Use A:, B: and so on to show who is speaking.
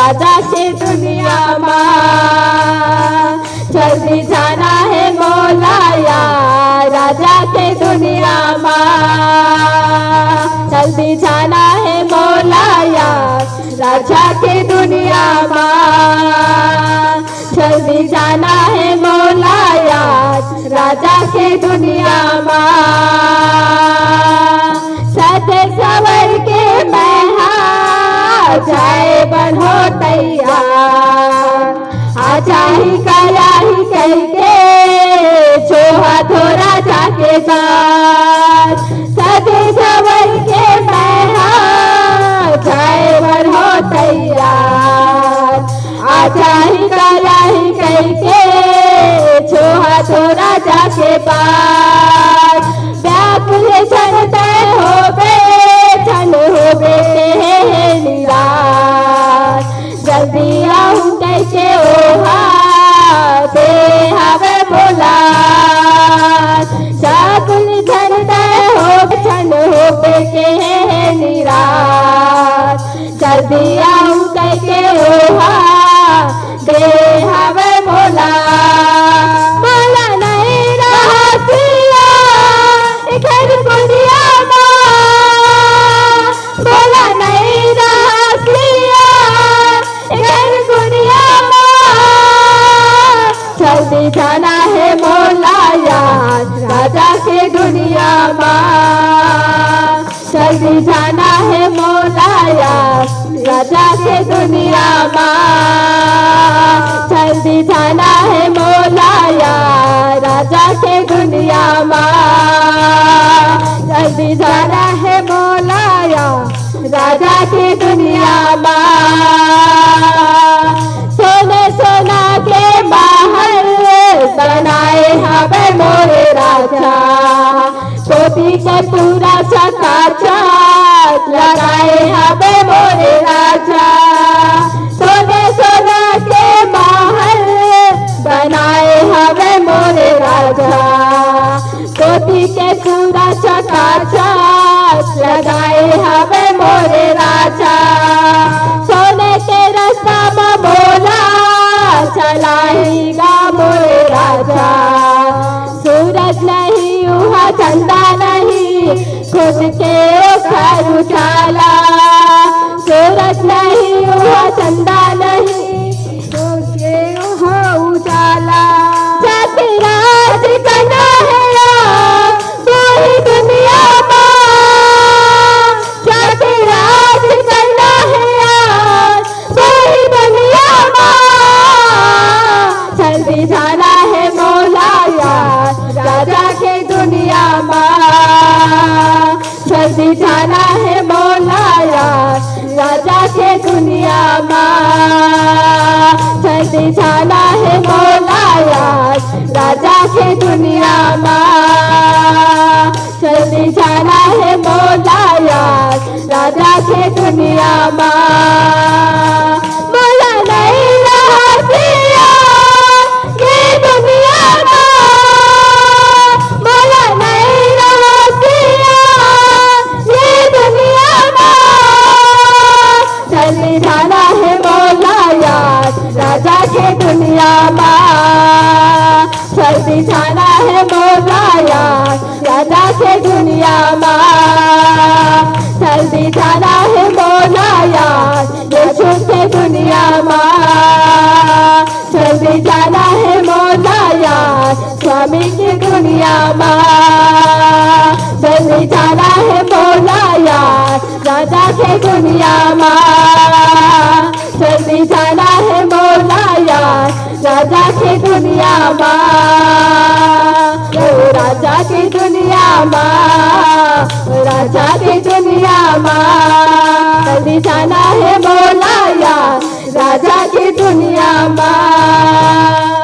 A: राजा के दुनिया माँ। जल्दी जाना है मौला यार राजा के दुनिया माँ। जल्दी जाना है मौला यार राजा के दुनिया माँ। जल्दी जाना है मौला यार राजा के दुनिया माँ। सज सवर के मैं जाए बढ़ो तैयार आजा ही काया ही कह के जो हाथो राजा के साथ। सजे सवर के मैं जाए बढ़ो तैयार आजा ही काया ही कह के जो हाथो राजा के पास। व्याकुल जनता हो बेटे निराश जल्दी आऊं कैसे ओहा दे हवे बोला। व्याकुल जनता हो बेटे निराश जल्दी आऊं कैसे ओहा दे हवे बोला। बोला नहीं रहा सिया घर बुढ़िया बोला नहीं रहा सिया घर बुढ़िया जल्दी जाना है मौला यार राजा के दुनिया माँ। जल्दी जाना है मौला यार राजा के दुनिया माँ। जल्दी जाना है मौला यार राजा के दुनिया माँ। जल्दी जाना है मौला यार राजा के दुनिया माँ। सोने सोना के महल बनाए हमें मोरे राजा। छोटी के पूरा चकाचक लगाए हमें मोरे राजा। सोने सोना के महल बनाए हमें मोरे राजा। छोटी के पूरा चकाचक लगाए हमें मोरे राजा। सोने के रास्ता में बोला चलाएगा मोरे राजा। सूरज नहीं हुआ चंदा नहीं खुद के घर उजाला। सूरज नहीं हुआ चंदा नहीं खुद के उजाला। जाति राज करना है पूरी दुनिया जल्दी जाना है मौला यार राजा के दुनिया माँ। जल्दी जाना है मौला यार राजा के दुनिया माँ। जल्दी जाना है मौला यार राजा के दुनिया माँ। जल्दी जाना है मौला यार राजा के दुनिया माँ। मौला नहीं रहा सिया ये दुनिया माँ। मौला नहीं रहा सिया ये दुनिया माँ। जल्दी जाना है मौला यार राजा के दुनिया माँ। जल्दी जाना है मौला यार राजा के दुनिया माँ। जल्दी जाना है मौला यार यीशु के दुनिया माँ। जल्दी जाना है मौला यार स्वामी की दुनिया माँ। जल्दी जाना है मौला यार राजा के दुनिया माँ। जल्दी जाना है मौला यार राजा के दुनिया माँ। राजा की दुनिया माँ। राजा की दुनिया माँ। जल्दी जाना है मौला यार राजा की दुनिया माँ।